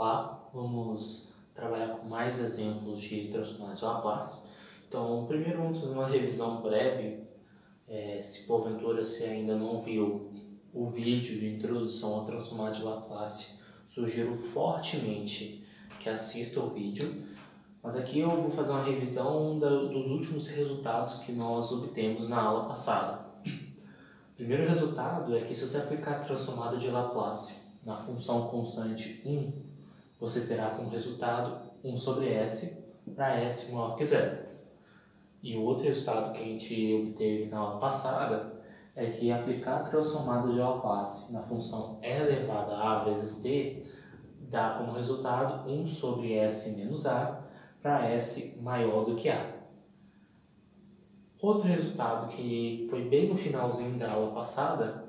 Olá, vamos trabalhar com mais exemplos de transformadas de Laplace. Então, primeiro vamos fazer uma revisão breve. Se porventura você ainda não viu o vídeo de introdução à transformada de Laplace, sugiro fortemente que assista o vídeo. Mas aqui eu vou fazer uma revisão dos últimos resultados que nós obtemos na aula passada. O primeiro resultado é que se você aplicar a transformada de Laplace na função constante 1, você terá como resultado 1 sobre S para S maior que zero. E o outro resultado que a gente obteve na aula passada é que aplicar a transformada de Laplace na função e elevada a A vezes t dá como resultado 1 sobre S menos A para S maior do que A. Outro resultado que foi bem no finalzinho da aula passada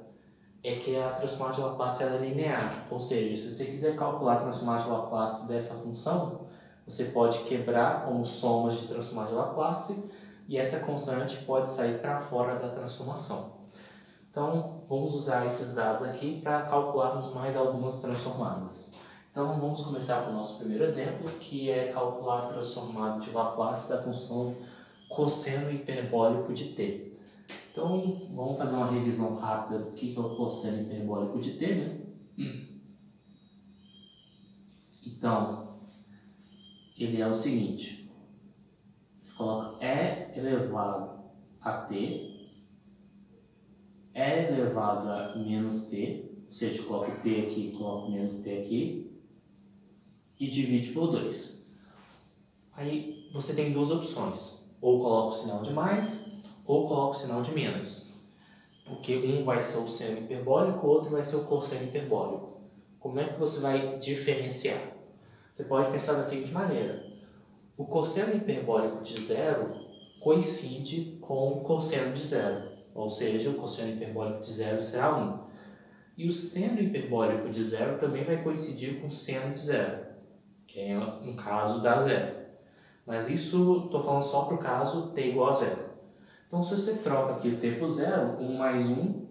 é que a transformada de Laplace é linear, ou seja, se você quiser calcular a transformada de Laplace dessa função, você pode quebrar como somas de transformada de Laplace e essa constante pode sair para fora da transformação. Então, vamos usar esses dados aqui para calcularmos mais algumas transformadas. Então, vamos começar com o nosso primeiro exemplo, que é calcular a transformada de Laplace da função cosseno hiperbólico de t. Então, vamos fazer uma revisão rápida do que é o cosseno hiperbólico de t, né? Então, ele é o seguinte. Você coloca e elevado a t, e elevado a menos t, ou seja, coloca o t aqui, coloca o menos t aqui, e divide por 2. Aí, você tem duas opções. Ou coloca o sinal de mais, ou coloca o sinal de menos. Porque um vai ser o seno hiperbólico, o outro vai ser o cosseno hiperbólico. Como é que você vai diferenciar? Você pode pensar da seguinte maneira. O cosseno hiperbólico de zero coincide com o cosseno de zero. Ou seja, o cosseno hiperbólico de zero será 1. E o seno hiperbólico de zero também vai coincidir com o seno de zero, que é um caso dá zero. Mas isso estou falando só para o caso t igual a zero. Então, se você troca aqui o t por zero, 1 mais 1,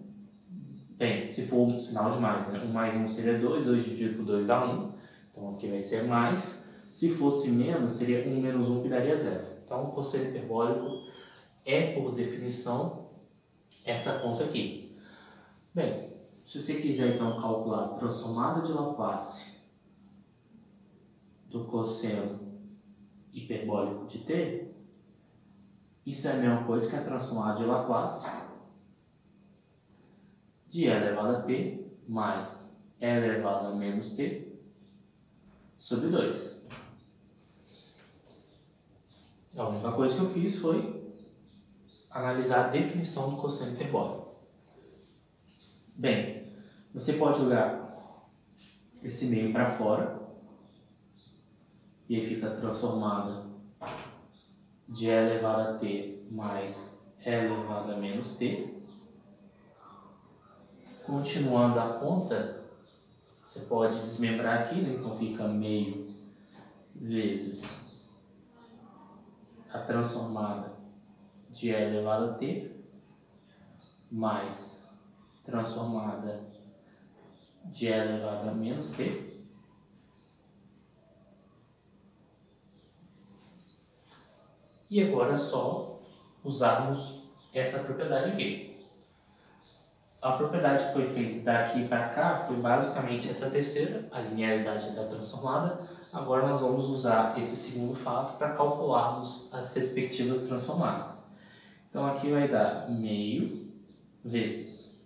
bem, se for um sinal de mais, né? 1 mais 1 seria 2, 2 dividido por 2 dá 1. Então, aqui vai ser mais. Se fosse menos, seria 1 menos 1 que daria zero. Então, o cosseno hiperbólico é, por definição, essa conta aqui. Bem, se você quiser, então, calcular a transformada de Laplace do cosseno hiperbólico de t, isso é a mesma coisa que a transformada de Laplace de e elevado a t mais e elevado a menos t sobre 2. A única coisa que eu fiz foi analisar a definição do cosseno hiperbólico. Bem, você pode jogar esse meio para fora e aí fica transformada de e elevado a t mais e elevado a menos t. Continuando a conta, você pode desmembrar aqui, né? Então fica meio vezes a transformada de e elevado a t mais transformada de e elevado a menos t. E agora é só usarmos essa propriedade aqui. A propriedade que foi feita daqui para cá foi basicamente essa terceira, a linearidade da transformada. Agora nós vamos usar esse segundo fato para calcularmos as respectivas transformadas. Então aqui vai dar meio vezes.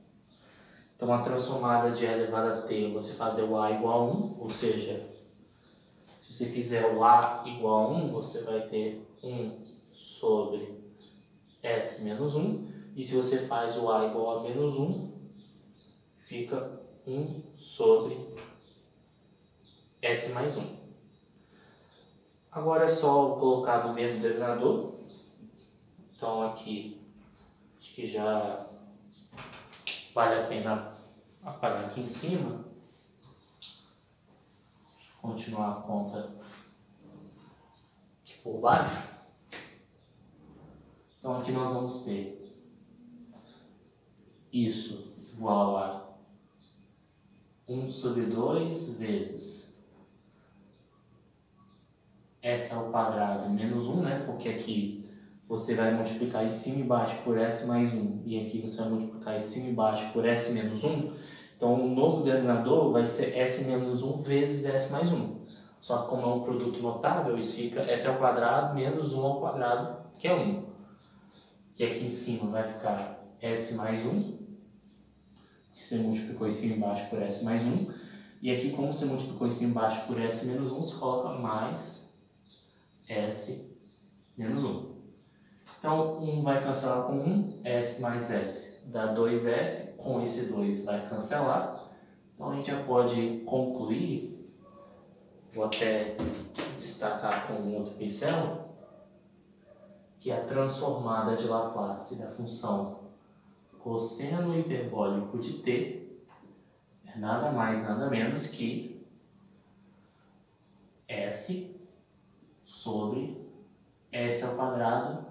Então a transformada de e elevado a t, você fazer o a igual a 1, ou seja, se você fizer o a igual a 1, você vai ter 1 sobre S menos 1. E se você faz o a igual a menos 1, fica 1 sobre S mais 1. Agora é só colocar no mesmo denominador. Então aqui, acho que já vale a pena apagar aqui em cima. Deixa eu continuar a conta aqui por baixo. Então aqui nós vamos ter isso igual a 1 sobre 2 vezes S ao quadrado menos 1, né? Porque aqui você vai multiplicar em cima e embaixo por S mais 1. E aqui você vai multiplicar em cima e embaixo por S menos 1. Então, o novo denominador vai ser S menos 1 vezes S mais 1. Só que como é um produto notável, isso fica S ao quadrado menos 1 ao quadrado, que é 1. E aqui em cima vai ficar S mais 1, que você multiplicou em cima e embaixo por S mais 1. E aqui, como você multiplicou em cima e embaixo por S menos 1, você coloca mais S menos 1. Então, 1 vai cancelar com 1, S mais S dá 2S, com esse 2 vai cancelar. Então, a gente já pode concluir. Vou até destacar com um outro pincel, que a transformada de Laplace da função cosseno hiperbólico de t é nada mais nada menos que S sobre S ao quadrado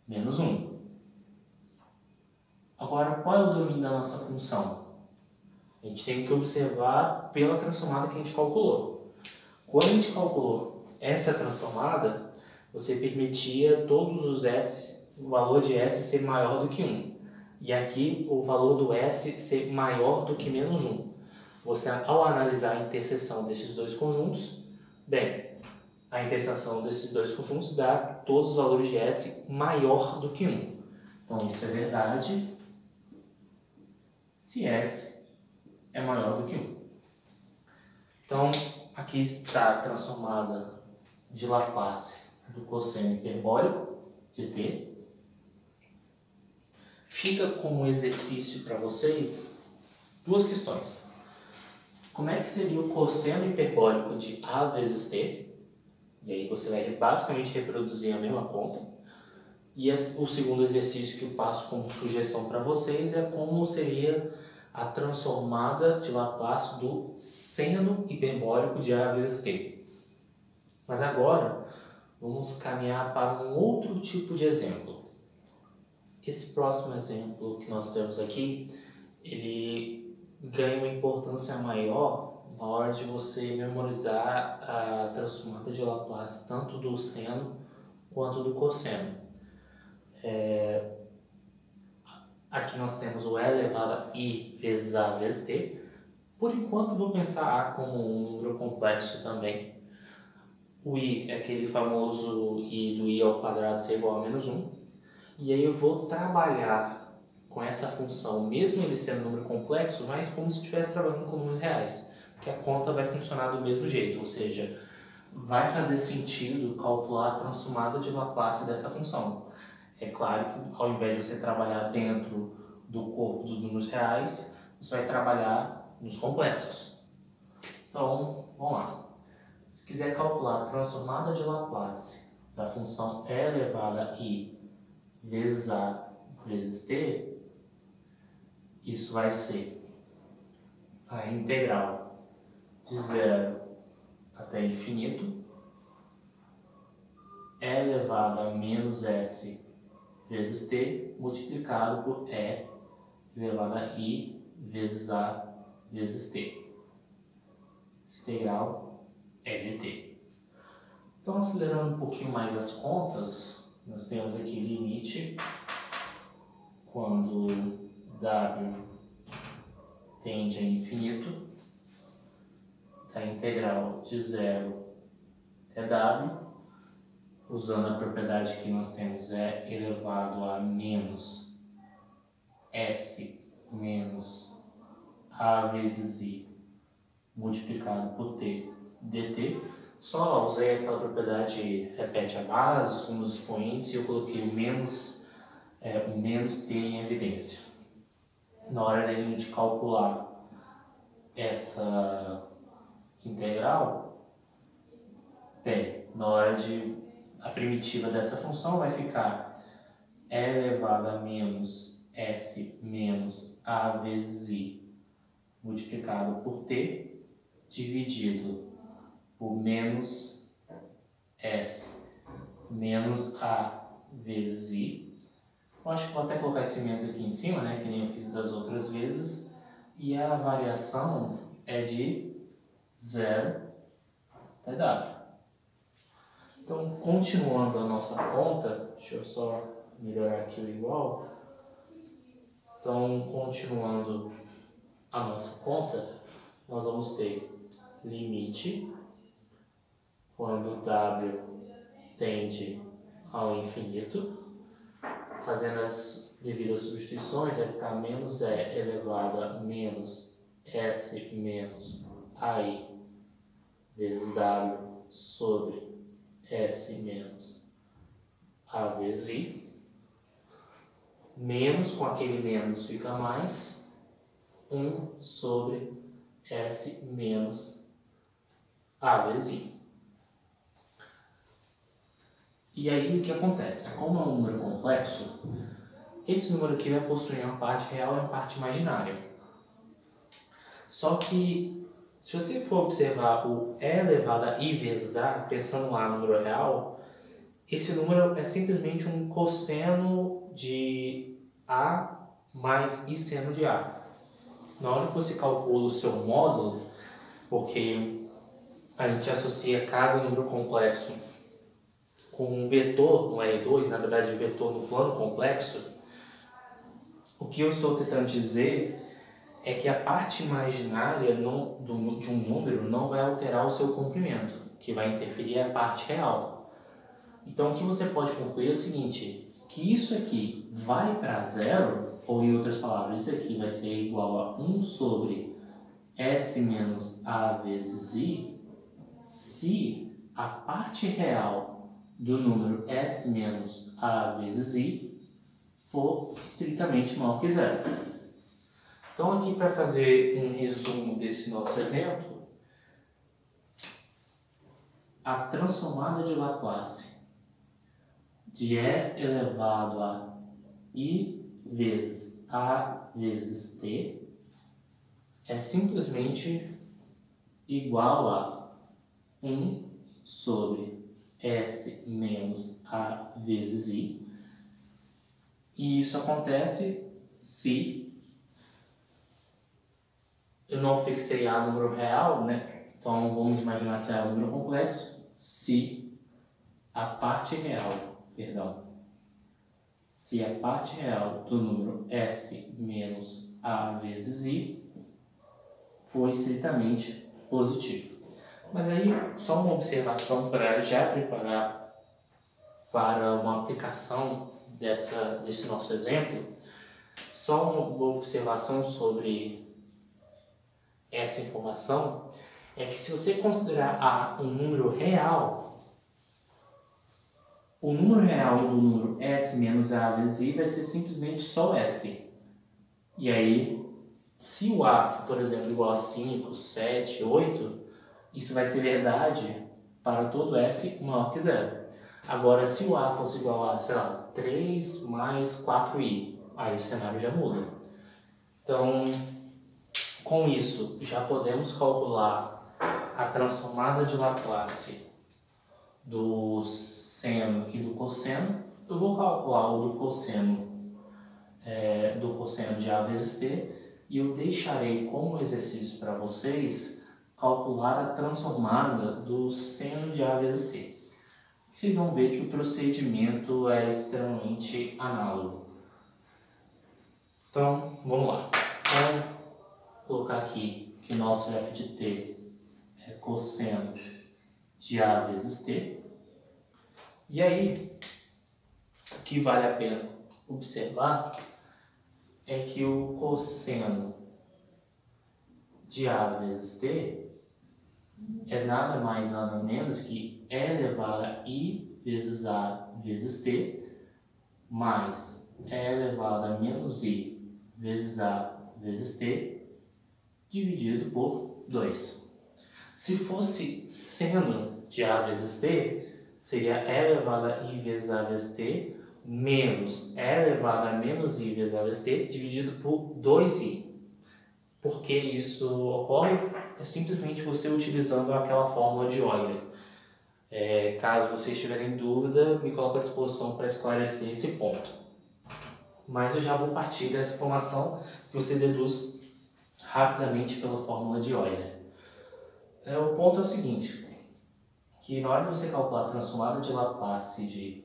menos 1. Agora, qual é o domínio da nossa função? A gente tem que observar pela transformada que a gente calculou. Quando a gente calculou essa transformada, você permitia todos os S, o valor de S ser maior do que 1. E aqui o valor do S ser maior do que menos 1. Você, ao analisar a interseção desses dois conjuntos, bem, a interseção desses dois conjuntos dá todos os valores de S maior do que 1. Então isso é verdade se S é maior do que 1. Então, aqui está a transformada de Laplace do cosseno hiperbólico de t. Fica como exercício para vocês duas questões. Como é que seria o cosseno hiperbólico de a vezes t? E aí você vai basicamente reproduzir a mesma conta. E o segundo exercício que eu passo como sugestão para vocês é como seria a transformada de Laplace do seno hiperbólico de a vezes t. Mas agora, vamos caminhar para um outro tipo de exemplo. Esse próximo exemplo que nós temos aqui, ele ganha uma importância maior na hora de você memorizar a transformada de Laplace, tanto do seno quanto do cosseno. Aqui nós temos o e elevado a i vezes a vezes t. Por enquanto, vou pensar a como um número complexo também. O i é aquele famoso i do i ao quadrado ser igual a menos 1. E aí eu vou trabalhar com essa função, mesmo ele sendo um número complexo, mas como se estivesse trabalhando com números reais. Porque a conta vai funcionar do mesmo jeito, ou seja, vai fazer sentido calcular a transformada de Laplace dessa função. É claro que ao invés de você trabalhar dentro do corpo dos números reais, você vai trabalhar nos complexos. Então, vamos lá. Se quiser calcular a transformada de Laplace da função e elevada a i vezes a vezes t, isso vai ser a integral de 0 até infinito, e elevado a menos s vezes t, multiplicado por e elevado a i vezes a vezes t. Essa integral é dt. Então, acelerando um pouquinho mais as contas, nós temos aqui limite quando w tende a infinito da integral de 0 até w, usando a propriedade que nós temos é elevado a menos s menos a vezes i multiplicado por t dt. Só usei aquela propriedade repete a base, somos expoentes, e eu coloquei o menos t em evidência. Na hora da gente calcular essa integral, bem, na hora a primitiva dessa função vai ficar e elevado a menos s menos a vezes i multiplicado por t dividido por menos s menos a vezes i. Eu acho que vou até colocar esse menos aqui em cima, né, que nem eu fiz das outras vezes. E a variação é de 0 até w. Então, continuando a nossa conta, deixa eu só melhorar aqui o igual. Então, continuando a nossa conta, nós vamos ter limite, quando w tende ao infinito, fazendo as devidas substituições, vai ficar menos e elevado a menos s menos ai vezes w sobre s menos a vezes i, menos, com aquele menos fica mais, 1 sobre s menos a vezes i. E aí o que acontece? Como é um número complexo, esse número aqui vai possuir uma parte real e uma parte imaginária. Só que, se você for observar o e elevado a i vezes a, pensando lá no número real, esse número é simplesmente um cosseno de a mais i seno de a. Na hora que você calcula o seu módulo, porque a gente associa cada número complexo com um vetor no R2, na verdade vetor no plano complexo, o que eu estou tentando dizer é que a parte imaginária de um número não vai alterar o seu comprimento, que vai interferir a parte real. Então o que você pode concluir é o seguinte, que isso aqui vai para zero, ou em outras palavras, isso aqui vai ser igual a 1 sobre s menos a vezes i, se a parte real do número s menos a vezes i for estritamente maior que zero. Então aqui, para fazer um resumo desse nosso exemplo, a transformada de Laplace de e elevado a i vezes a vezes t é simplesmente igual a 1 sobre s menos a vezes i, e isso acontece se eu não fixei a número real, né? Então vamos imaginar que é um número complexo, se a parte real do número s menos a vezes i for estritamente positivo. Mas aí, só uma observação para já preparar para uma aplicação desse nosso exemplo. Só uma observação sobre essa informação é que, se você considerar A um número real, o número real do número s menos a vezes i vai ser simplesmente só s. E aí, se o A for, por exemplo, igual a 5, 7, 8, isso vai ser verdade para todo s maior que zero. Agora, se o A fosse igual a, sei lá, 3 mais 4i, aí o cenário já muda. Então, com isso, já podemos calcular a transformada de Laplace do seno e do cosseno. Eu vou calcular o do cosseno de A vezes t, e eu deixarei como exercício para vocês calcular a transformada do seno de A vezes t. Vocês vão ver que o procedimento é extremamente análogo. Então, vamos lá. Vou colocar aqui que o nosso f de t é cosseno de A vezes t. E aí, o que vale a pena observar é que o cosseno de A vezes t é nada mais nada menos que e elevado a i vezes a vezes t mais e elevado a menos i vezes a vezes t dividido por 2. Se fosse seno de A vezes t, seria e elevado a i vezes a vezes t menos e elevado a menos i vezes a vezes t dividido por 2i. Por que isso ocorre? É simplesmente você utilizando aquela fórmula de Euler. Caso vocês tiverem dúvida, me coloco à disposição para esclarecer esse ponto. Mas eu já vou partir dessa informação que você deduz rapidamente pela fórmula de Euler. O ponto é o seguinte, que na hora de você calcular a transformada de Laplace de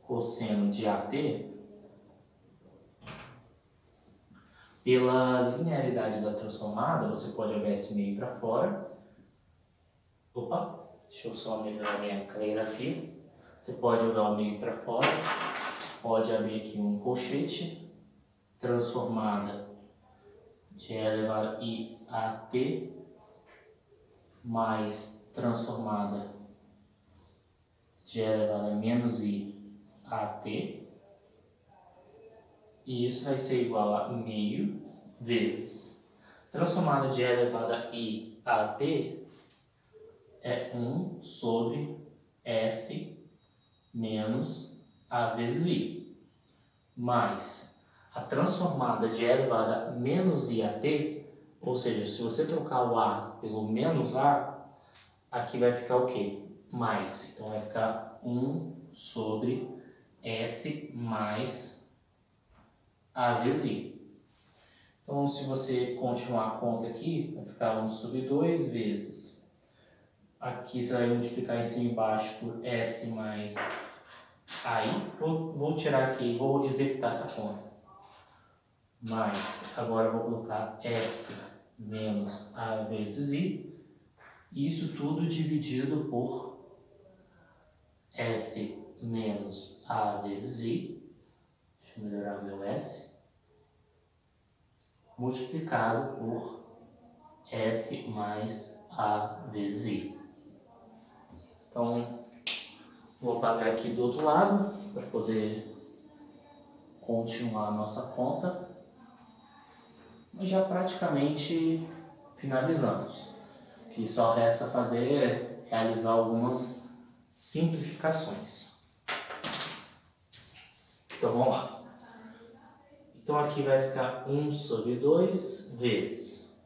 cosseno de AT, pela linearidade da transformada, você pode jogar esse meio para fora. Opa, deixa eu só melhorar minha caligrafia. Você pode jogar o meio para fora, pode abrir aqui um colchete, transformada de E elevado a I a T, mais transformada de E elevado a menos I a T. E isso vai ser igual a meio vezes transformada de E elevado a I a T é 1 sobre S menos A vezes I, mais a transformada de E elevado a menos I a T, ou seja, se você trocar o A pelo menos A, aqui vai ficar o quê? Mais, então vai ficar 1 sobre S mais A vezes I. Então, se você continuar a conta aqui, vai ficar 1 sobre 2 vezes. Aqui você vai multiplicar em cima e embaixo por S mais AI. Vou tirar aqui, vou executar essa conta. Mais, agora eu vou colocar S menos A vezes I. Isso tudo dividido por S menos A vezes I. Deixa eu melhorar o meu S. Multiplicado por S mais A vezes I. Então, vou apagar aqui do outro lado para poder continuar a nossa conta. Mas já praticamente finalizamos. O que só resta fazer é realizar algumas simplificações. Então vamos lá. Então aqui vai ficar 1 sobre 2 vezes.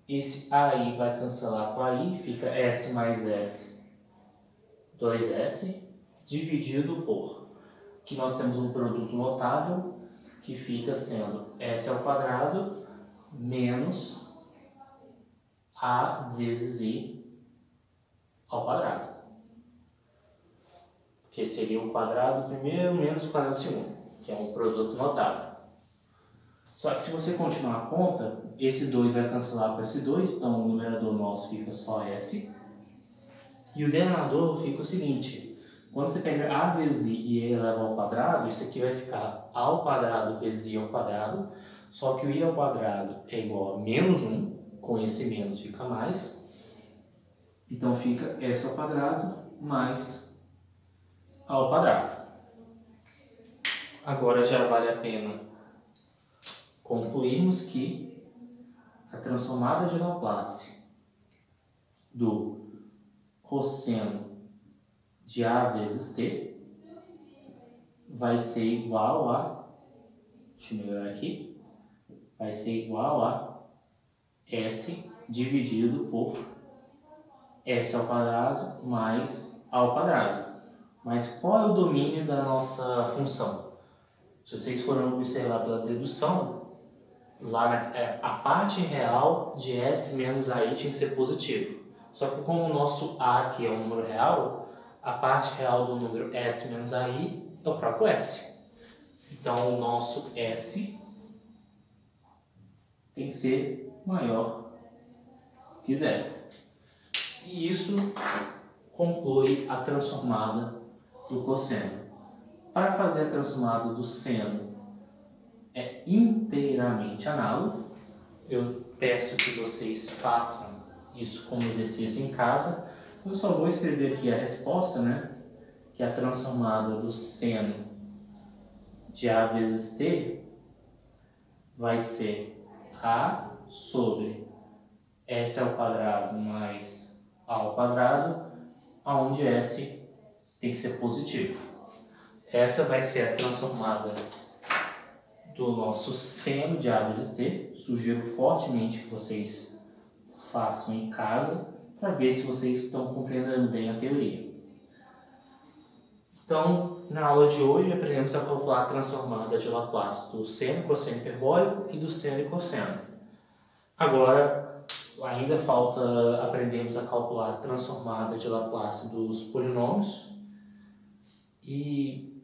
Esse AI vai cancelar com AI, fica S mais S, 2S, dividido por, que nós temos um produto notável, que fica sendo S ao quadrado menos A vezes I ao quadrado. Que seria o quadrado primeiro menos o quadrado segundo, que é um produto notável. Só que se você continuar a conta, esse 2 vai cancelar com esse 2, então o numerador nosso fica só S. E o denominador fica o seguinte, quando você pega A vezes I e eleva ao quadrado, isso aqui vai ficar A ao quadrado vezes I ao quadrado, só que o I ao quadrado é igual a menos 1, com esse menos fica mais, então fica S ao quadrado mais A ao quadrado. Agora já vale a pena concluirmos que a transformada de Laplace do cosseno de A vezes T vai ser igual a, deixa eu melhorar aqui, vai ser igual a S dividido por S ao quadrado mais A ao quadrado. Mas qual é o domínio da nossa função? Se vocês forem observar pela dedução, lá a parte real de S menos AI tinha que ser positivo. Só que como o nosso A aqui é um número real, a parte real do número S menos AI é o próprio S. Então o nosso S tem que ser maior que zero. E isso conclui a transformada do cosseno. Para fazer a transformada do seno é inteiramente análogo. Eu peço que vocês façam isso como exercício em casa. Eu só vou escrever aqui a resposta, né? Que a transformada do seno de A vezes T vai ser A sobre S ao quadrado mais A ao quadrado, onde S tem que ser positivo. Essa vai ser a transformada do nosso seno de A vezes T. Sugiro fortemente que vocês façam em casa para ver se vocês estão compreendendo bem a teoria. Então, na aula de hoje, aprendemos a calcular a transformada de Laplace do seno, cosseno hiperbólico e do seno e cosseno. Agora, Ainda falta aprendermos a calcular a transformada de Laplace dos polinômios. E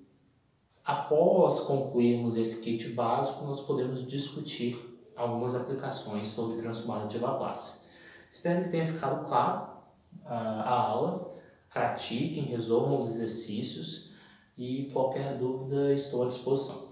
após concluirmos esse kit básico, nós podemos discutir algumas aplicações sobre transformada de Laplace. Espero que tenha ficado claro a aula. Pratiquem, resolvam os exercícios e qualquer dúvida estou à disposição.